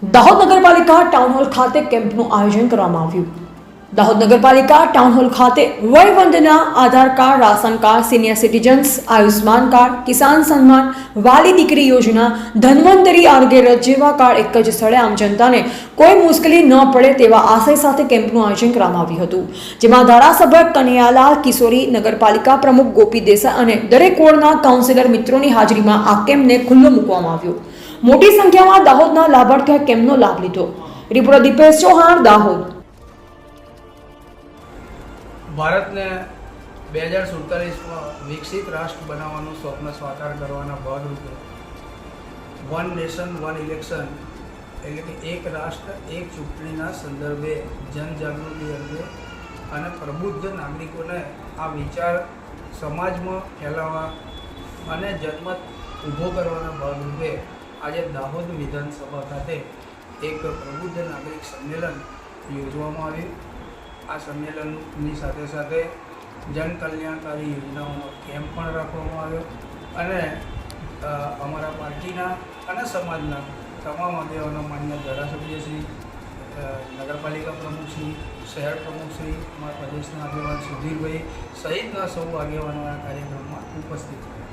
દાહોદ નગરપાલિકા town hall ખાતે કેમ્પનું આયોજન કરવામાં આવ્યું। દાહોદ નગરપાલિકા ટાઉન હોલ ખાતે Vayvandana, Aadhaar card, ration card, senior citizens, Ayushman card, Kisan Samman, Vahli દીકરી યોજના, ધન્વંતરી આરોગ્ય રથ જેવા કાર્ડ એક જ સ્થળે આમ જનતાને કોઈ મુશ્કેલી ન પડે તેવા આશય સાથે કેમ્પનું આયોજન કરવામાં આવ્યું હતું, જેમાં ધારાસભ્ય કનૈયાલાલ કિશોરી, નગરપાલિકા પ્રમુખ ગોપી દેસાઈ અને દરેક વોર્ડના કાઉન્સિલર મિત્રોની હાજરીમાં આ કેમ્પને ખુલ્લો મૂકવામાં આવ્યો। મોટી સંખ્યામાં દાહોદના લાભાર્થીઓએ કેમ્પનો લાભ લીધો। રિપોર્ટર દીપેશ ચૌહાણ, દાહોદ। ભારતને 2047માં વિકસિત રાષ્ટ્ર બનાવવાનું સ્વપ્ન સાકાર કરવાના ભાગરૂપે વન નેશન વન ઇલેક્શન એટલે કે એક રાષ્ટ્ર એક ચૂંટણીના સંદર્ભે જનજાગૃતિ અંગે અને પ્રબુદ્ધ નાગરિકોને આ વિચાર સમાજમાં ફેલાવવા અને જનમત ઊભો કરવાના ભાગરૂપે આજે દાહોદ વિધાનસભા ખાતે એક પ્રબુદ્ધ નાગરિક સંમેલન યોજવામાં આવ્યું। આ સંમેલનની સાથે સાથે જનકલ્યાણકારી યોજનાઓનો કેમ્પ પણ રાખવામાં આવ્યો અને અમારા પાર્ટીના અને સમાજના તમામ આગેવાનો, માન્ય ધારાસભ્યશ્રી, નગરપાલિકા પ્રમુખશ્રી, શહેર પ્રમુખશ્રી, અમારા પ્રદેશના આગેવાન સુધીરભાઈ સહિતના સૌ આગેવાનો આ કાર્યક્રમમાં ઉપસ્થિત રહ્યા।